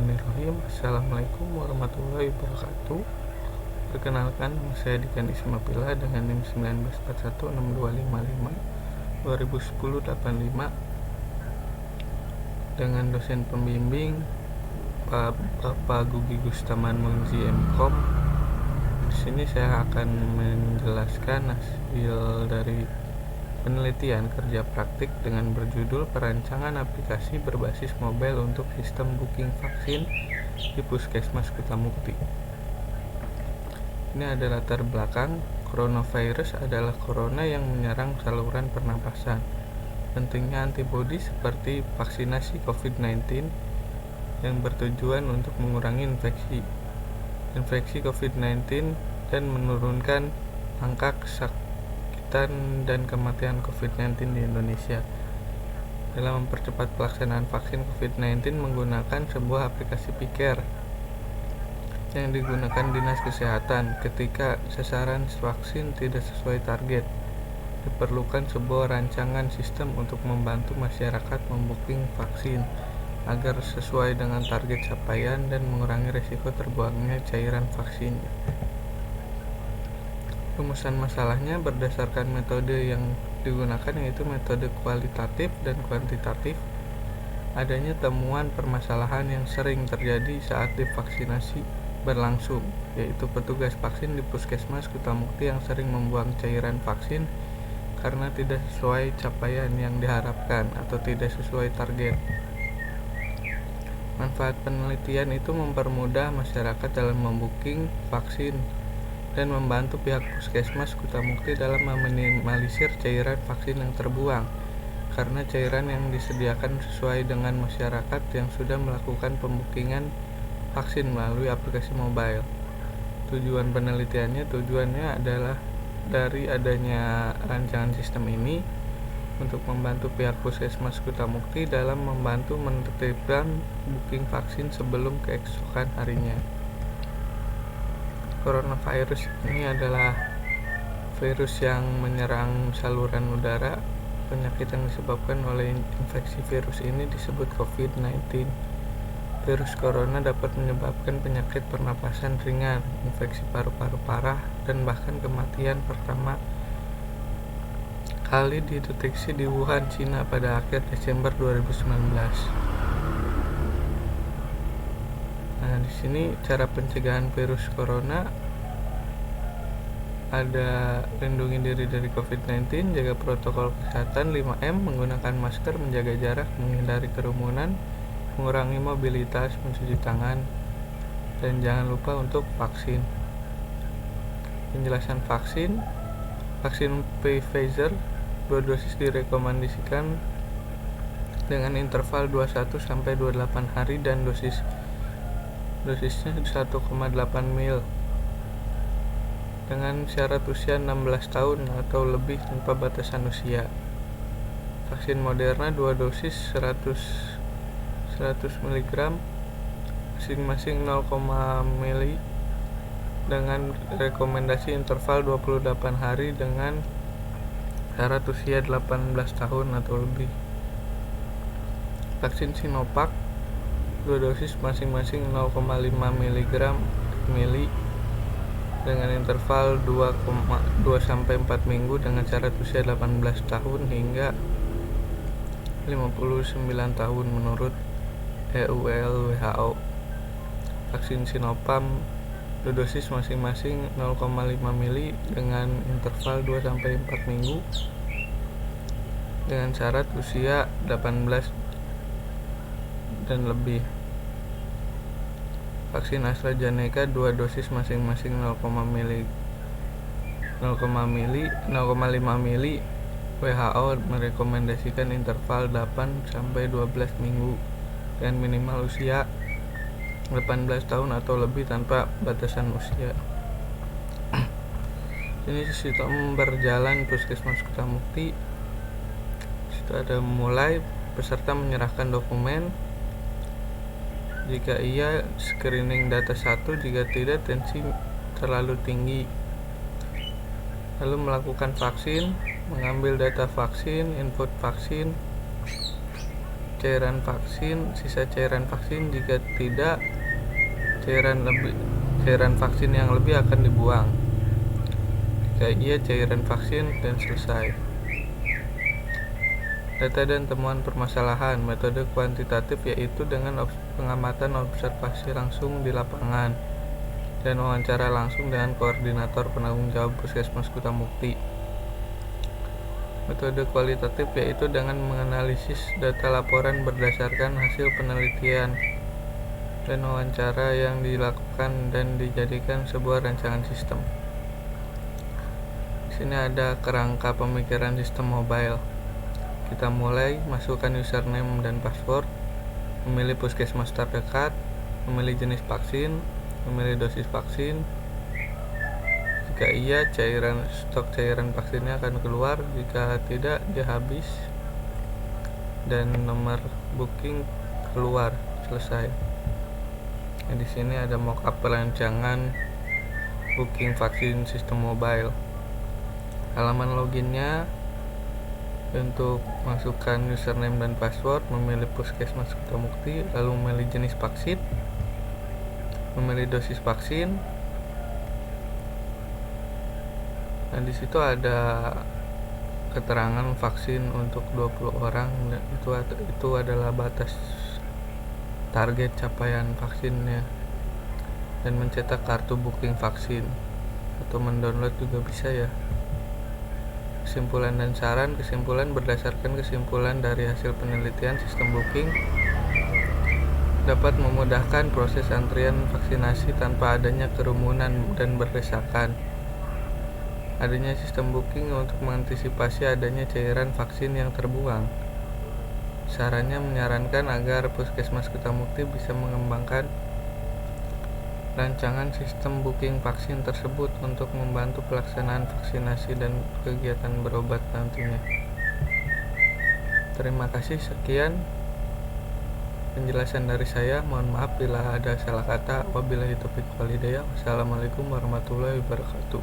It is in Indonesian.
Bismillahirrahmanirrahim. Assalamualaikum warahmatullahi wabarakatuh. Perkenalkan, nama saya Dikan Ismapila dengan NIM 19416255 2010-85 dengan dosen pembimbing Bapak Gugi Gustaman Munzi MKom. Di sini saya akan menjelaskan hasil dari penelitian kerja praktik dengan berjudul Perancangan Aplikasi Berbasis Mobile untuk Sistem Booking Vaksin di Puskesmas Kutamukti. Ini ada latar belakang. Coronavirus adalah corona yang menyerang saluran pernapasan. Pentingnya antibodi seperti vaksinasi COVID-19 yang bertujuan untuk mengurangi infeksi COVID-19 dan menurunkan angka kesakitan dan kematian COVID-19 di Indonesia. Dalam mempercepat pelaksanaan vaksin COVID-19 menggunakan sebuah aplikasi Piker yang digunakan Dinas Kesehatan ketika sasaran vaksin tidak sesuai target. Diperlukan sebuah rancangan sistem untuk membantu masyarakat membooking vaksin agar sesuai dengan target capaian dan mengurangi risiko terbuangnya cairan vaksin. Rumusan masalahnya berdasarkan metode yang digunakan, yaitu metode kualitatif dan kuantitatif. Adanya temuan permasalahan yang sering terjadi saat divaksinasi berlangsung, yaitu petugas vaksin di Puskesmas Kutamukti yang sering membuang cairan vaksin karena tidak sesuai capaian yang diharapkan atau tidak sesuai target. Manfaat penelitian itu mempermudah masyarakat dalam membooking vaksin dan membantu pihak Puskesmas Kutamukti dalam meminimalisir cairan vaksin yang terbuang, karena cairan yang disediakan sesuai dengan masyarakat yang sudah melakukan pembookingan vaksin melalui aplikasi mobile. Tujuannya adalah dari adanya rancangan sistem ini untuk membantu pihak Puskesmas Kutamukti dalam membantu menertibkan booking vaksin sebelum keesokan harinya. Coronavirus ini adalah virus yang menyerang saluran udara. Penyakit yang disebabkan oleh infeksi virus ini disebut COVID-19. Virus corona dapat menyebabkan penyakit pernapasan ringan, infeksi paru-paru parah, dan bahkan kematian pertama kali dideteksi di Wuhan, Cina pada akhir Desember 2019. Nah, di sini cara pencegahan virus corona ada: lindungi diri dari COVID-19, jaga protokol kesehatan 5M, menggunakan masker, menjaga jarak, menghindari kerumunan, mengurangi mobilitas, mencuci tangan, dan jangan lupa untuk vaksin. Penjelasan vaksin Pfizer 2 dosis direkomendasikan dengan interval 21-28 hari dan dosisnya 1,8 ml dengan syarat usia 16 tahun atau lebih tanpa batasan usia. Vaksin Moderna 2 dosis 100 mg masing-masing 0,5 ml dengan rekomendasi interval 28 hari dengan syarat usia 18 tahun atau lebih. Vaksin Sinovac 2 dosis masing-masing 0,5 mg dengan interval 2-4 minggu dengan syarat usia 18 tahun hingga 59 tahun menurut WHO. Vaksin Sinopharm 2 dosis masing-masing 0,5 ml dengan interval 2-4 minggu dengan syarat usia 18 dan lebih. Vaksin AstraZeneca 2 dosis masing-masing 0,5 ml. WHO merekomendasikan interval 8-12 minggu dengan minimal usia 18 tahun atau lebih tanpa batasan usia. Ini sistem berjalan Puskesmas Kutamukti. Situ ada mulai peserta menyerahkan dokumen. Jika iya, screening data 1, jika tidak, tensi terlalu tinggi. Lalu melakukan vaksin, mengambil data vaksin, input vaksin, sisa cairan vaksin. Jika tidak, cairan vaksin yang lebih akan dibuang. Jika iya, cairan vaksin dan selesai. Data dan temuan permasalahan. Metode kuantitatif yaitu dengan pengamatan observasi langsung di lapangan dan wawancara langsung dengan koordinator penanggung jawab Puskesmas Kutamukti. Metode kualitatif yaitu dengan menganalisis data laporan berdasarkan hasil penelitian dan wawancara yang dilakukan dan dijadikan sebuah rancangan sistem. Di sini ada kerangka pemikiran sistem mobile. Kita mulai, masukkan username dan password, memilih puskesmas terdekat, memilih jenis vaksin, memilih dosis vaksin. Jika iya, stok cairan vaksinnya akan keluar. Jika tidak, dia habis. Dan nomor booking keluar, selesai. Nah, di sini ada mockup perancangan booking vaksin sistem mobile. Halaman loginnya, untuk masukkan username dan password, memilih puskesmas Kutamukti, lalu memilih jenis vaksin, memilih dosis vaksin. Nah, di situ ada keterangan vaksin untuk 20 orang, dan itu adalah batas target capaian vaksinnya. Dan mencetak kartu booking vaksin atau mendownload juga bisa ya. Kesimpulan dan saran. Kesimpulan: berdasarkan kesimpulan dari hasil penelitian, sistem booking dapat memudahkan proses antrian vaksinasi tanpa adanya kerumunan dan berdesakan. Adanya sistem booking untuk mengantisipasi adanya cairan vaksin yang terbuang. Sarannya menyarankan agar Puskesmas Kutamukti bisa mengembangkan rancangan sistem booking vaksin tersebut untuk membantu pelaksanaan vaksinasi dan kegiatan berobat nantinya. Terima kasih, sekian penjelasan dari saya. Mohon maaf bila ada salah kata. Wabillahi taufiq wal hidayah. Wassalamualaikum warahmatullahi wabarakatuh.